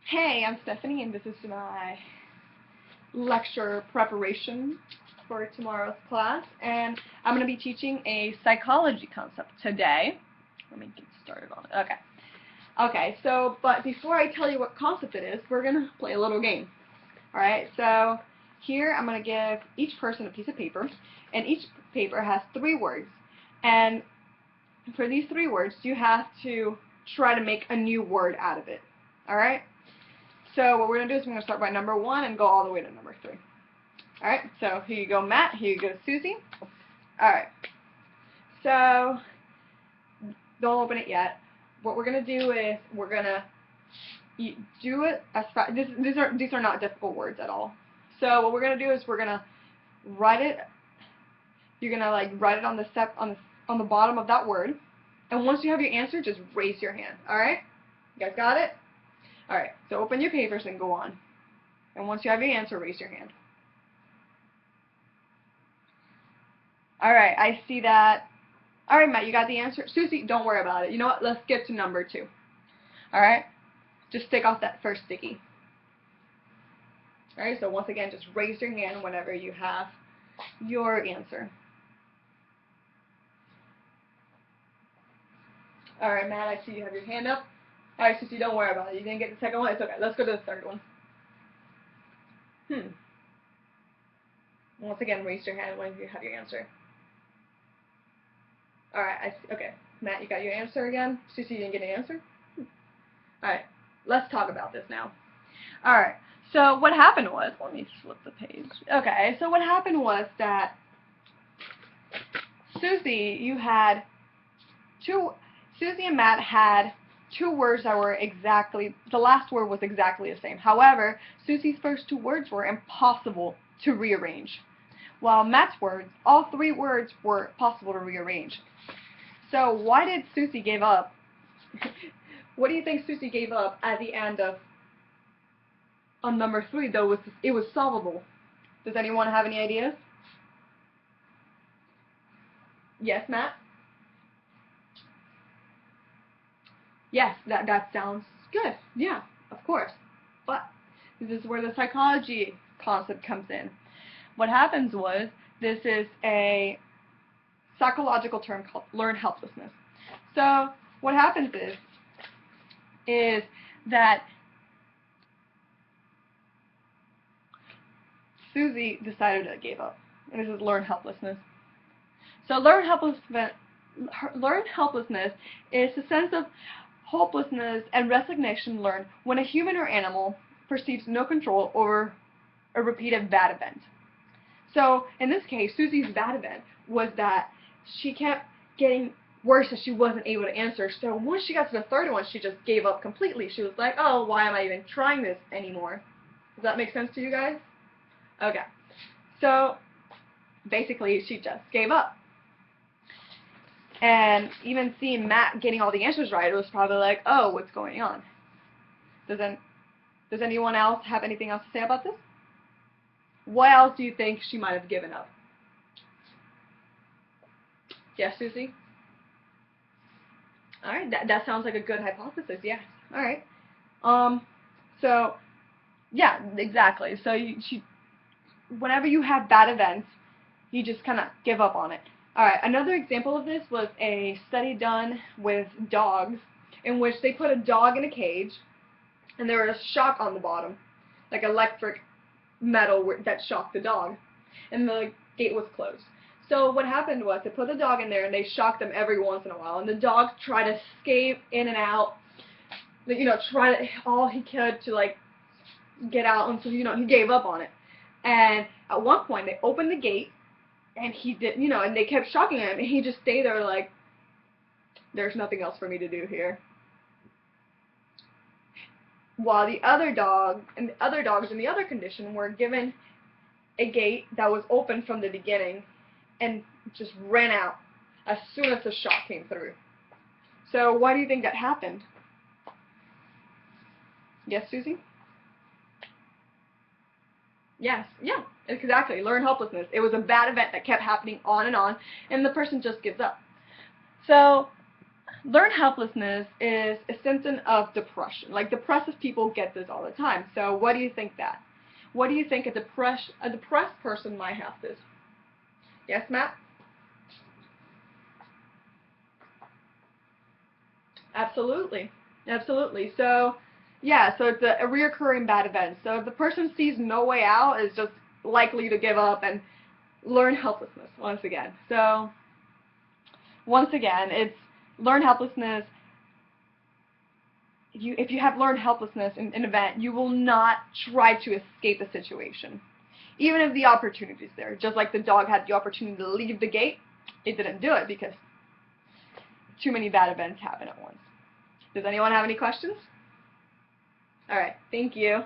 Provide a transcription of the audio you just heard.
Hey, I'm Stephanie, and this is my lecture preparation for tomorrow's class, and I'm going to be teaching a psychology concept today. Let me get started on it. Okay, but before I tell you what concept it is, we're going to play a little game. Alright, so here I'm going to give each person a piece of paper, and each paper has 3 words, and for these 3 words, you have to try to make a new word out of it. Alright? So what we're going to do is we're going to start by number 1 and go all the way to number 3. Alright, so here you go, Matt. Here you go, Susie. Alright, so don't open it yet. What we're going to do is we're going to do it as fast. These are not difficult words at all. So what we're going to do is we're going to write it. You're going to write it on the bottom of that word. And once you have your answer, just raise your hand. Alright? You guys got it? Alright, so open your papers and go on. And once you have your answer, raise your hand. Alright, I see that. Alright, Matt, you got the answer? Susie, don't worry about it. You know what? Let's get to number 2. Alright? Just take off that first sticky. Alright, so once again, just raise your hand whenever you have your answer. Alright, Matt, I see you have your hand up. Alright, Susie, don't worry about it. You didn't get the second one. It's okay. Let's go to the third one. Once again, raise your hand when you have your answer. Alright, I see. Okay. Matt, you got your answer again? Susie, you didn't get an answer? Alright, let's talk about this now. Alright, so what happened was, let me flip the page. Okay, so what happened was that Susie and Matt had 2 words that were the last word was exactly the same. However, Susie's first 2 words were impossible to rearrange, while Matt's words, all 3 words were possible to rearrange. So why did Susie give up? What do you think Susie gave up at the end of on number 3, though it was solvable? Does anyone have any ideas? Yes, Matt? Yes, that sounds good. Yeah, of course. But this is where the psychology concept comes in. What happens was, this is a psychological term called learned helplessness. So what happens is that Susie decided to give up. And this is learned helplessness. So learned helplessness is a sense of hopelessness and resignation learned when a human or animal perceives no control over a repeated bad event. So in this case, Susie's bad event was that she kept getting worse as she wasn't able to answer. So once she got to the third one, she just gave up completely. She was like, oh, why am I even trying this anymore? Does that make sense to you guys? Okay. So basically, she just gave up. And even seeing Matt getting all the answers right, it was probably like, oh, what's going on? Does anyone else have anything else to say about this? What else do you think she might have given up? Yes, Susie? Alright, that sounds like a good hypothesis, yes. Alright. So, yeah, exactly. So, whenever you have bad events, you just kind of give up on it. Alright, another example of this was a study done with dogs, in which they put a dog in a cage, and there was a shock on the bottom, like electric metal that shocked the dog, and the gate was closed. So what happened was they put the dog in there and they shocked them every once in a while, and the dog tried to escape in and out, tried all he could to get out until he gave up on it. And at one point they opened the gate and he did, and they kept shocking him, and he just stayed there like, there's nothing else for me to do here. While the other dog and the other dogs in the other condition were given a gate that was open from the beginning and just ran out as soon as the shock came through. So why do you think that happened? Yes, Susie? Yes, yeah, exactly. Learned helplessness. It was a bad event that kept happening on, and the person just gives up. So learned helplessness is a symptom of depression. Like, depressive people get this all the time. So what do you think that? What do you think a depressed person might have this? Yes, Matt? Absolutely. Absolutely. So, yeah, so it's a reoccurring bad event. So if the person sees no way out, is just likely to give up and learn helplessness once again. So, once again, it's learn helplessness. If you have learned helplessness in an event, you will not try to escape the situation. Even if the opportunity is there. Just like the dog had the opportunity to leave the gate, it didn't do it because too many bad events happen at once. Does anyone have any questions? All right, thank you.